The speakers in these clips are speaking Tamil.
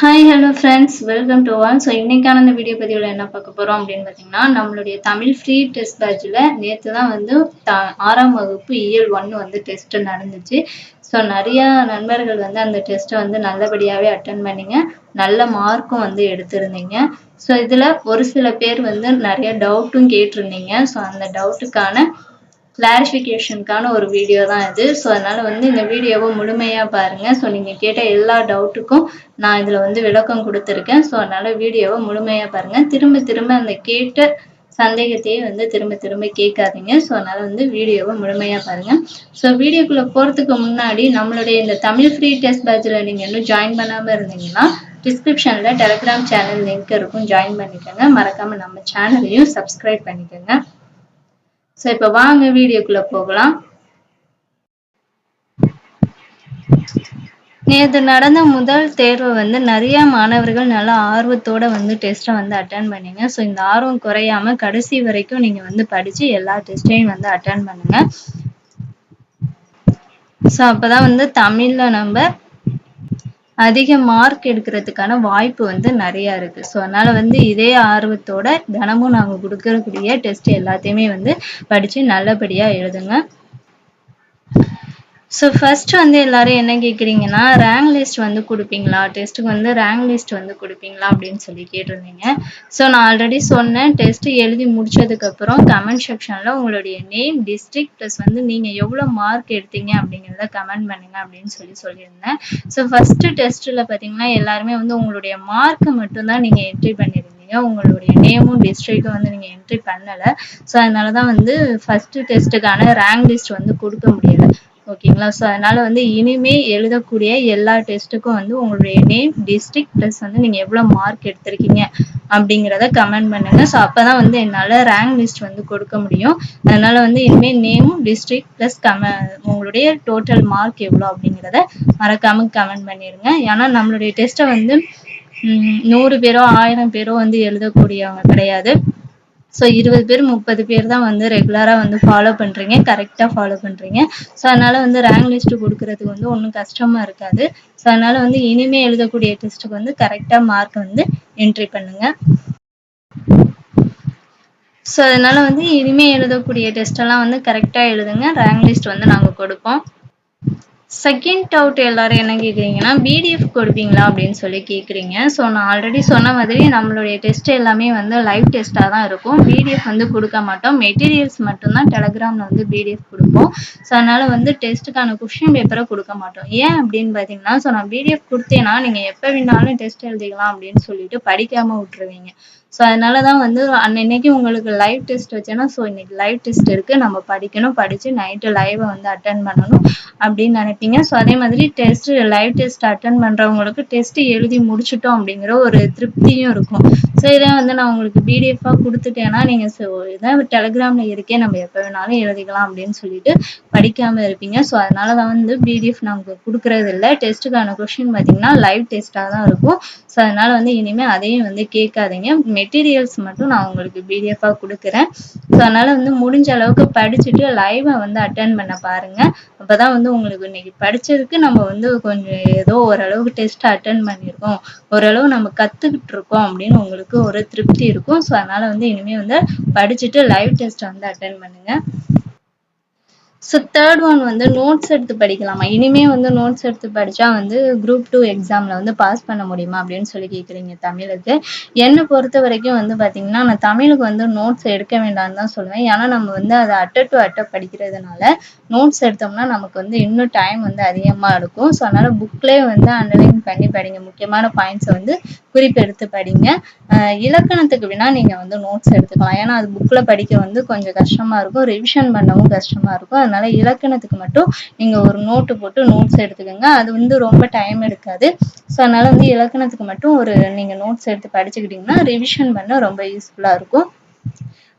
Hi hello friends, welcome to all. So இன்னைக்கான இந்த வீடியோ பதிவில் என்ன பார்க்க போகிறோம் அப்படின்னு பார்த்தீங்கன்னா, நம்மளுடைய தமிழ் ஃப்ரீ டெஸ்ட் பேட்சில் நேற்று தான் வந்து 6ஆம் வகுப்பு இயல் 1 வந்து டெஸ்ட் நடந்துச்சு. ஸோ நிறையா நண்பர்கள் வந்து அந்த டெஸ்ட்டை வந்து நல்லபடியாகவே அட்டன் பண்ணிங்க, நல்ல மார்க்கும் வந்து எடுத்திருந்தீங்க. ஸோ இதில் ஒரு சில பேர் வந்து நிறைய டவுட்டும் கேட்டிருந்தீங்க. ஸோ அந்த டவுட்டுக்கான கிளாரிஃபிகேஷனுக்கான ஒரு வீடியோ தான் இது. ஸோ அதனால வந்து இந்த வீடியோவை முழுமையாக பாருங்கள். ஸோ நீங்கள் கேட்ட எல்லா டவுட்டுக்கும் நான் இதில் வந்து விளக்கம் கொடுத்துருக்கேன். ஸோ அதனால வீடியோவை முழுமையாக பாருங்கள். திரும்ப திரும்ப அந்த கேட்ட சந்தேகத்தையே வந்து திரும்ப திரும்ப கேட்காதீங்க. ஸோ அதனால வந்து வீடியோவை முழுமையாக பாருங்கள். ஸோ வீடியோக்குள்ளே போகிறதுக்கு முன்னாடி நம்மளுடைய இந்த தமிழ் ஃப்ரீ டெஸ்ட் பேட்சில் நீங்கள் இன்னும் ஜாயின் பண்ணாமல் இருந்தீங்கன்னா டிஸ்கிரிப்ஷனில் டெலிகிராம் சேனல் லிங்க் இருக்கும், ஜாயின் பண்ணிக்கோங்க. மறக்காமல் நம்ம சேனலையும் சப்ஸ்கிரைப் பண்ணிக்கோங்க. ஸோ இப்போ வாங்க வீடியோக்குள்ள போகலாம். நேற்று நடந்த முதல் தேர்வை வந்து நிறைய மாணவர்கள் நல்லா ஆர்வத்தோட வந்து டெஸ்ட்டை வந்து அட்டன் பண்ணீங்க. ஸோ இந்த ஆர்வம் குறையாம கடைசி வரைக்கும் நீங்க வந்து படிச்சு எல்லா டெஸ்ட்டையும் வந்து அட்டன் பண்ணுங்க. ஸோ அப்பதான் வந்து தமிழ்ல நம்ம அதிக மார்க் எடுக்கிறதுக்கான வாய்ப்பு வந்து நிறைய இருக்கு. ஸோ அதனால வந்து இதே ஆர்வத்தோட தினமும் நாங்க கொடுக்கக்கூடிய டெஸ்ட் எல்லாத்தையுமே வந்து படிச்சு நல்லபடியா எழுதுங்க. ஸோ ஃபர்ஸ்ட் வந்து எல்லாரும் என்ன கேட்குறீங்கன்னா, ரேங்க் லிஸ்ட் வந்து கொடுப்பீங்களா, டெஸ்ட்டுக்கு வந்து ரேங்க் லிஸ்ட் வந்து கொடுப்பீங்களா அப்படின்னு சொல்லி கேட்டிருந்தீங்க. ஸோ நான் ஆல்ரெடி சொன்னேன், டெஸ்ட் எழுதி முடிச்சதுக்கப்புறம் கமெண்ட் செக்ஷனில் உங்களுடைய நேம், டிஸ்ட்ரிக்ட் ப்ளஸ் வந்து நீங்கள் எவ்வளோ மார்க் எடுத்தீங்க அப்படிங்கிறத கமெண்ட் பண்ணுங்க அப்படின்னு சொல்லியிருந்தேன். ஸோ ஃபஸ்ட்டு டெஸ்ட்டில் பார்த்தீங்கன்னா எல்லாருமே வந்து உங்களுடைய மார்க்கை மட்டும்தான் நீங்கள் என்ட்ரி பண்ணியிருந்தீங்க, உங்களுடைய நேமும் டிஸ்ட்ரிக்டும் வந்து நீங்கள் என்ட்ரி பண்ணலை. ஸோ அதனால தான் வந்து ஃபஸ்ட்டு டெஸ்ட்டுக்கான ரேங்க் லிஸ்ட் வந்து கொடுக்க முடியலை. ஓகேங்களா. ஸோ அதனால வந்து இனிமே எழுதக்கூடிய எல்லா டெஸ்ட்டுக்கும் வந்து உங்களுடைய நேம், டிஸ்ட்ரிக்ட் ப்ளஸ் வந்து நீங்கள் எவ்வளோ மார்க் எடுத்திருக்கீங்க அப்படிங்கிறத கமெண்ட் பண்ணுங்க. ஸோ அப்போதான் வந்து என்னால் ரேங்க் லிஸ்ட் வந்து கொடுக்க முடியும். அதனால வந்து இனிமேல் நேமும் டிஸ்ட்ரிக்ட் ப்ளஸ் உங்களுடைய டோட்டல் மார்க் எவ்வளோ அப்படிங்கிறத மறக்காம கமெண்ட் பண்ணிடுங்க. ஏன்னா நம்மளுடைய டெஸ்ட்டை வந்து 100 பேரோ 1000 பேரோ வந்து எழுதக்கூடியவங்க கிடையாது. ஸோ 20 பேர் 30 பேர் தான் வந்து ரெகுலராக வந்து ஃபாலோ பண்ணுறீங்க, கரெக்டாக ஃபாலோ பண்ணுறீங்க. ஸோ அதனால் வந்து ரேங்க் லிஸ்ட்டு கொடுக்குறதுக்கு வந்து ஒன்றும் கஷ்டமாக இருக்காது. ஸோ அதனால் வந்து இனிமேல் எழுதக்கூடிய டெஸ்ட்டுக்கு வந்து கரெக்டாக மார்க் வந்து என்ட்ரி பண்ணுங்கள். ஸோ அதனால் வந்து இனிமேல் எழுதக்கூடிய டெஸ்ட்டெல்லாம் வந்து கரெக்டாக எழுதுங்க. ரேங்க் லிஸ்ட் வந்து நாங்கள் கொடுப்போம். செகண்ட் டவுட் எல்லாரும் என்ன கேட்குறீங்கன்னா, பிடிஎஃப் கொடுப்பீங்களா அப்படின்னு சொல்லி கேட்குறீங்க. ஸோ நான் ஆல்ரெடி சொன்ன மாதிரி நம்மளுடைய டெஸ்ட் எல்லாமே வந்து லைவ் டெஸ்ட்டாக தான் இருக்கும். பிடிஎஃப் வந்து கொடுக்க மாட்டோம். மெட்டீரியல்ஸ் மட்டும்தான் டெலகிராமில் வந்து பிடிஎஃப் கொடுப்போம். ஸோ அதனால் வந்து டெஸ்ட்டுக்கான கொஷின் பேப்பரை கொடுக்க மாட்டோம். ஏன் அப்படின்னு பார்த்தீங்கன்னா, ஸோ நான் பிடிஎஃப் கொடுத்தேன்னா நீங்கள் எப்போ வேணாலும் டெஸ்ட் எழுதிக்கலாம் அப்படின்னு சொல்லிட்டு படிக்காமல் விட்டுருவீங்க. ஸோ அதனால தான் வந்து அன்னைக்கு உங்களுக்கு லைவ் டெஸ்ட் வச்சேன்னா, ஸோ இன்னைக்கு லைவ் டெஸ்ட் இருக்குது, நம்ம படிக்கணும், படித்து நைட்டு லைவை வந்து அட்டன் பண்ணணும் அப்படின்னு நினைப்பீங்க. ஸோ அதே மாதிரி லைவ் டெஸ்ட் அட்டன் பண்ணுறவங்களுக்கு டெஸ்ட் எழுதி முடிச்சிட்டோம் அப்படிங்கிற ஒரு திருப்தியும் இருக்கும். ஸோ இதை வந்து நான் உங்களுக்கு பிடிஎஃபாக கொடுத்துட்டேன்னா நீங்கள் இதான் டெலிகிராமில் இருக்கே, நம்ம எப்போ வேணாலும் எழுதிக்கலாம் அப்படின்னு சொல்லிட்டு படிக்காமல் இருப்பீங்க. ஸோ அதனால தான் வந்து பிடிஎஃப் நாங்கள் கொடுக்குறது இல்லை. டெஸ்ட்டுக்கான கொஷின் பார்த்தீங்கன்னா லைவ் டெஸ்ட்டாக தான் இருக்கும். ஸோ அதனால வந்து இனிமேல் அதையும் வந்து கேட்காதீங்க. மெட்டீரியல்ஸ் மட்டும் நான் உங்களுக்கு பிடிஎஃபாக கொடுக்குறேன். ஸோ அதனால வந்து முடிஞ்ச அளவுக்கு படிச்சுட்டு லைவை வந்து அட்டன் பண்ண பாருங்க. அப்போதான் வந்து உங்களுக்கு இன்னைக்கு படிச்சதுக்கு நம்ம வந்து கொஞ்சம் ஏதோ ஓரளவுக்கு டெஸ்ட் அட்டன் பண்ணியிருக்கோம், ஓரளவு நம்ம கற்றுக்கிட்டு இருக்கோம் அப்படின்னு உங்களுக்கு ஒரு திருப்தி இருக்கும். ஸோ அதனால வந்து இனிமேல் வந்து படிச்சுட்டு லைவ் டெஸ்ட் வந்து அட்டன் பண்ணுங்க. ஸோ தேர்ட் ஒன் வந்து நோட்ஸ் எடுத்து படிக்கலாமா, இனிமே வந்து நோட்ஸ் எடுத்து படித்தா வந்து குரூப் 2 எக்ஸாமில் வந்து பாஸ் பண்ண முடியுமா அப்படின்னு சொல்லி கேட்குறீங்க. தமிழுக்கு என்னை பொறுத்த வரைக்கும் வந்து பார்த்தீங்கன்னா, நான் தமிழுக்கு வந்து நோட்ஸ் எடுக்க வேண்டாம்னு தான் சொல்லுவேன். ஏன்னா நம்ம வந்து அதை அட்டை டு அட்டை படிக்கிறதுனால நோட்ஸ் எடுத்தோம்னா நமக்கு வந்து இன்னும் டைம் வந்து அதிகமாக இருக்கும். ஸோ அதனால் புக்லேயே வந்து அண்டர்லைன் பண்ணி படிங்க, முக்கியமான பாயிண்ட்ஸை வந்து குறிப்பெடுத்து படிங்க. இலக்கணத்துக்கு வேணால் நீங்கள் வந்து நோட்ஸ் எடுத்துக்கலாம். ஏன்னா அது புக்கில் படிக்க வந்து கொஞ்சம் கஷ்டமாக இருக்கும், ரிவிஷன் பண்ணவும் கஷ்டமாக இருக்கும். அதனால இலக்கணத்துக்கு மட்டும் நீங்கள் ஒரு நோட்டு போட்டு நோட்ஸ் எடுத்துக்கோங்க. அது வந்து ரொம்ப டைம் எடுக்காது. ஸோ அதனால வந்து இலக்கணத்துக்கு மட்டும் நீங்கள் நோட்ஸ் எடுத்து படிச்சுக்கிட்டிங்கன்னா ரிவிஷன் பண்ண ரொம்ப யூஸ்ஃபுல்லாக இருக்கும்.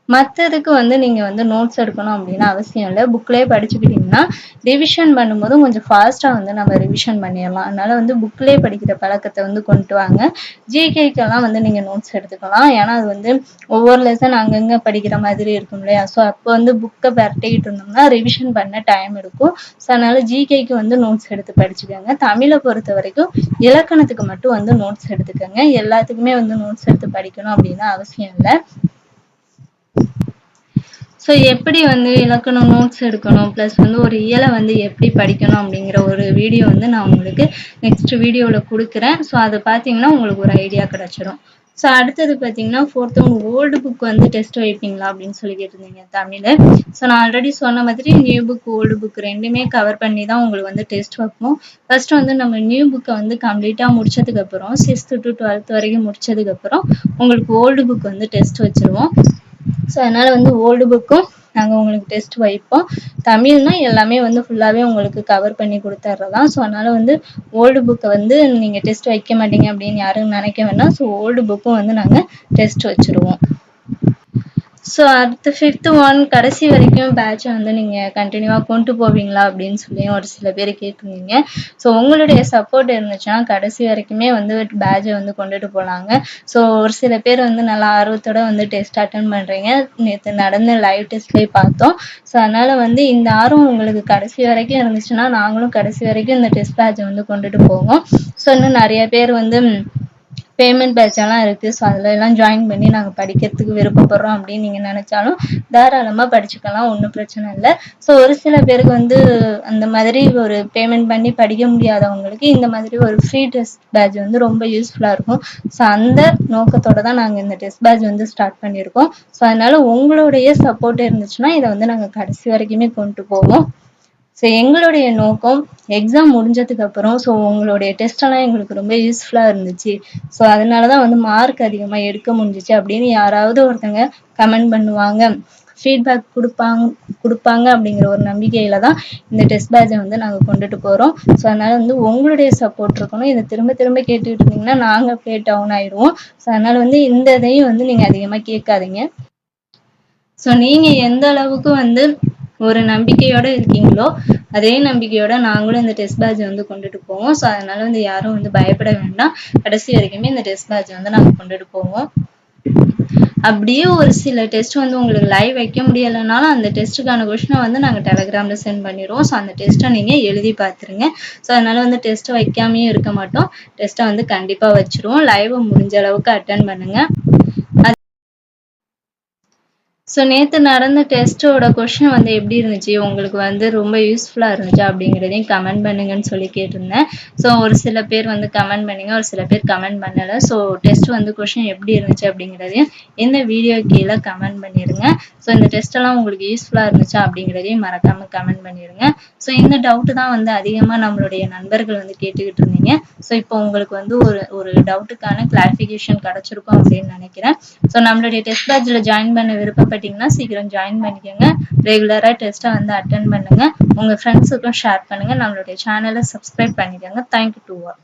மத்ததுக்கு வந்து நீங்க வந்து நோட்ஸ் எடுக்கணும் அப்படின்னு அவசியம் இல்ல. புக்லயே படிச்சுக்கிட்டீங்கன்னா, ரிவிஷன் பண்ணும்போது கொஞ்சம் ஃபாஸ்ட்டா வந்து நம்ம ரிவிஷன் பண்ணிறலாம். அதனால வந்து புக்லயே படிக்கிற பழக்கத்த வந்து கொண்டு வாங்க. ஜிகேக்கெல்லாம் வந்து நீங்க நோட்ஸ் எடுத்துக்கலாம். ஏன்னா அது வந்து ஒவ்வொரு லெசன் அங்கங்க படிக்கிற மாதிரி இருக்கும் இல்லையா? ஸோ அப்போ வந்து புக்க பெரட்டிக்கிட்டு இருந்தோம்னா ரிவிஷன் பண்ண டைம் எடுக்கும். ஸோ அதனால ஜிகேக்கு வந்து நோட்ஸ் எடுத்து படிச்சுக்கோங்க. தமிழ பொறுத்தவரைக்கும் இலக்கணத்துக்கு மட்டும் வந்து நோட்ஸ் எடுத்துக்கங்க. எல்லாத்துக்குமே வந்து நோட்ஸ் எடுத்து படிக்கணும் அப்படின்னு அவசியம் இல்ல. ஸோ எப்படி வந்து இலக்கணம் நோட்ஸ் எடுக்கணும் ப்ளஸ் வந்து ஒரு இயலை வந்து எப்படி படிக்கணும் அப்படிங்கிற ஒரு வீடியோ வந்து நான் உங்களுக்கு நெக்ஸ்ட் வீடியோவில் கொடுக்குறேன். ஸோ அதை பார்த்தீங்கன்னா உங்களுக்கு ஒரு ஐடியா கிடைச்சிரும். ஸோ அடுத்தது பார்த்தீங்கன்னா ஃபோர்த்து ஓல்டு புக் வந்து டெஸ்ட் வைப்பீங்களா அப்படின்னு சொல்லி கேட்டிருந்தீங்க தமிழ். ஸோ நான் ஆல்ரெடி சொன்ன மாதிரி நியூ புக் ஓல்டு புக் ரெண்டுமே கவர் பண்ணி தான் உங்களுக்கு வந்து டெஸ்ட் வைப்போம். ஃபர்ஸ்ட் வந்து நம்ம நியூ புக்கை வந்து கம்ப்ளீட்டாக முடிச்சதுக்கப்புறம் 6th to 12th வரைக்கும் முடிச்சதுக்கப்புறம் உங்களுக்கு ஓல்டு புக் வந்து டெஸ்ட் வச்சுருவோம். ஸோ அதனால வந்து ஓல்டு புக்கும் நாங்கள் உங்களுக்கு டெஸ்ட் வைப்போம். தமிழ்னா எல்லாமே வந்து ஃபுல்லாகவே உங்களுக்கு கவர் பண்ணி கொடுத்துட்றதான். ஸோ அதனால வந்து ஓல்டு புக்கை வந்து நீங்கள் டெஸ்ட் வைக்க மாட்டீங்க அப்படின்னு யாரும் நினைக்க வேண்டாம். ஸோ ஓல்டு புக்கும் வந்து நாங்கள் டெஸ்ட் வச்சுருவோம். ஸோ அடுத்து 5th ஒன் கடைசி வரைக்கும் பேட்சை வந்து நீங்கள் கண்டினியூவாக கொண்டு போவீங்களா அப்படின்னு சொல்லி ஒரு சில பேர் கேட்டிருந்தீங்க. ஸோ உங்களுடைய சப்போர்ட் இருந்துச்சுன்னா கடைசி வரைக்குமே வந்து பேட்சை வந்து கொண்டுட்டு போகலாங்க. ஸோ ஒரு சில பேர் வந்து நல்லா ஆர்வத்தோட வந்து டெஸ்ட் அட்டன் பண்ணுறீங்க. நேற்று நடந்த லைவ் டெஸ்ட்லேயே பார்த்தோம். ஸோ அதனால் வந்து இந்த ஆர்வம் உங்களுக்கு கடைசி வரைக்கும் இருந்துச்சுன்னா நாங்களும் கடைசி வரைக்கும் இந்த டெஸ்ட் பேட்சை வந்து கொண்டுட்டு போவோம். ஸோ இன்னும் நிறைய பேர் வந்து பேமெண்ட் பேட்ச் எல்லாம் இருக்கு. ஸோ அதுல எல்லாம் ஜாயின் பண்ணி நாங்க படிக்கிறதுக்கு விருப்பப்படுறோம் அப்படின்னு நீங்க நினைச்சாலும் தாராளமா படிச்சுக்கலாம். ஒன்றும் பிரச்சனை இல்லை. ஸோ ஒரு சில பேருக்கு வந்து அந்த மாதிரி ஒரு பேமெண்ட் பண்ணி படிக்க முடியாதவங்களுக்கு இந்த மாதிரி ஒரு ஃப்ரீ டெஸ்ட் பேட்ச் வந்து ரொம்ப யூஸ்ஃபுல்லா இருக்கும். ஸோ அந்த நோக்கத்தோட தான் நாங்க இந்த டெஸ்ட் பேட்ச் வந்து ஸ்டார்ட் பண்ணியிருக்கோம். ஸோ அதனால உங்களுடைய சப்போர்ட் இருந்துச்சுன்னா இதை வந்து நாங்க கடைசி வரைக்குமே கொண்டு போவோம். ஸோ எங்களுடைய நோக்கம் எக்ஸாம் முடிஞ்சதுக்கு அப்புறம் ஸோ உங்களுடைய டெஸ்டெல்லாம் எங்களுக்கு ரொம்ப யூஸ்ஃபுல்லாக இருந்துச்சு. ஸோ அதனால தான் வந்து மார்க் அதிகமாக எடுக்க முடிஞ்சிச்சு அப்படின்னு யாராவது ஒருத்தங்க கமெண்ட் பண்ணுவாங்க, ஃபீட்பேக் கொடுப்பாங்க அப்படிங்கிற ஒரு நம்பிக்கையில தான் இந்த டெஸ்ட் பேட்சை வந்து நாங்கள் கொண்டுட்டு போகிறோம். ஸோ அதனால வந்து உங்களுடைய சப்போர்ட் இருக்கணும். இதை திரும்ப திரும்ப கேட்டுக்கிட்டு இருந்தீங்கன்னா நாங்கள் அப்படியே டவுன் ஆயிடுவோம். ஸோ அதனால வந்து இந்த இதையும் வந்து நீங்கள் அதிகமாக கேட்காதீங்க. ஸோ நீங்கள் எந்த அளவுக்கு வந்து ஒரு நம்பிக்கையோட இருக்கீங்களோ அதே நம்பிக்கையோட நாங்களும் இந்த டெஸ்ட் பேட்ச் வந்து கொண்டுட்டு போவோம். ஸோ அதனால வந்து யாரும் வந்து பயப்பட வேண்டாம். கடைசி வரைக்குமே இந்த டெஸ்ட் பேட்ச் வந்து நாங்கள் கொண்டுட்டு போவோம். அப்படியே ஒரு சில டெஸ்ட் வந்து உங்களுக்கு லைவ் வைக்க முடியலைனாலும் அந்த டெஸ்ட்டுக்கான கொஸ்டினை வந்து நாங்கள் டெலகிராமில் சென்ட் பண்ணிடுவோம். ஸோ அந்த டெஸ்ட்டை நீங்கள் எழுதி பார்த்துருங்க. ஸோ அதனால வந்து டெஸ்ட்டை வைக்காமையும் இருக்க மாட்டோம். டெஸ்ட்டை வந்து கண்டிப்பாக வச்சுருவோம். லைவை முடிஞ்ச அளவுக்கு அட்டன் பண்ணுங்க. ஸோ நேற்று நடந்த டெஸ்ட்டோட கொஷின் வந்து எப்படி இருந்துச்சு, உங்களுக்கு வந்து ரொம்ப யூஸ்ஃபுல்லாக இருந்துச்சு அப்படிங்கிறதையும் கமெண்ட் பண்ணுங்கன்னு சொல்லி கேட்டிருந்தேன். ஸோ ஒரு சில பேர் வந்து கமெண்ட் பண்ணுங்க, ஒரு சில பேர் கமெண்ட் பண்ணலை. ஸோ டெஸ்ட் வந்து கொஷின் எப்படி இருந்துச்சு அப்படிங்கிறதையும் இந்த வீடியோ கீழே கமெண்ட் பண்ணிடுங்க. ஸோ இந்த டெஸ்ட்டெல்லாம் உங்களுக்கு யூஸ்ஃபுல்லாக இருந்துச்சா அப்படிங்கிறதையும் மறக்காமல் கமெண்ட் பண்ணிடுங்க. ஸோ இந்த டவுட்டு தான் வந்து அதிகமாக நம்மளுடைய நண்பர்கள் வந்து கேட்டுக்கிட்டு இருந்தீங்க. ஸோ இப்போ உங்களுக்கு வந்து ஒரு டவுட்டுக்கான கிளாரிஃபிகேஷன் கிடச்சிருக்கும் அப்படின்னு நினைக்கிறேன். ஸோ நம்மளுடைய டெஸ்ட் பேட்சில் ஜாயின் பண்ண விருப்பப்பட்டீங்கன்னா சீக்கிரம் ஜாயின் பண்ணிக்கோங்க. ரெகுலராக டெஸ்ட்டை வந்து அட்டன் பண்ணுங்க. உங்கள் ஃப்ரெண்ட்ஸுக்கும் ஷேர் பண்ணுங்க. நம்மளுடைய சேனலை சப்ஸ்கிரைப் பண்ணிக்கோங்க. Thank you to all.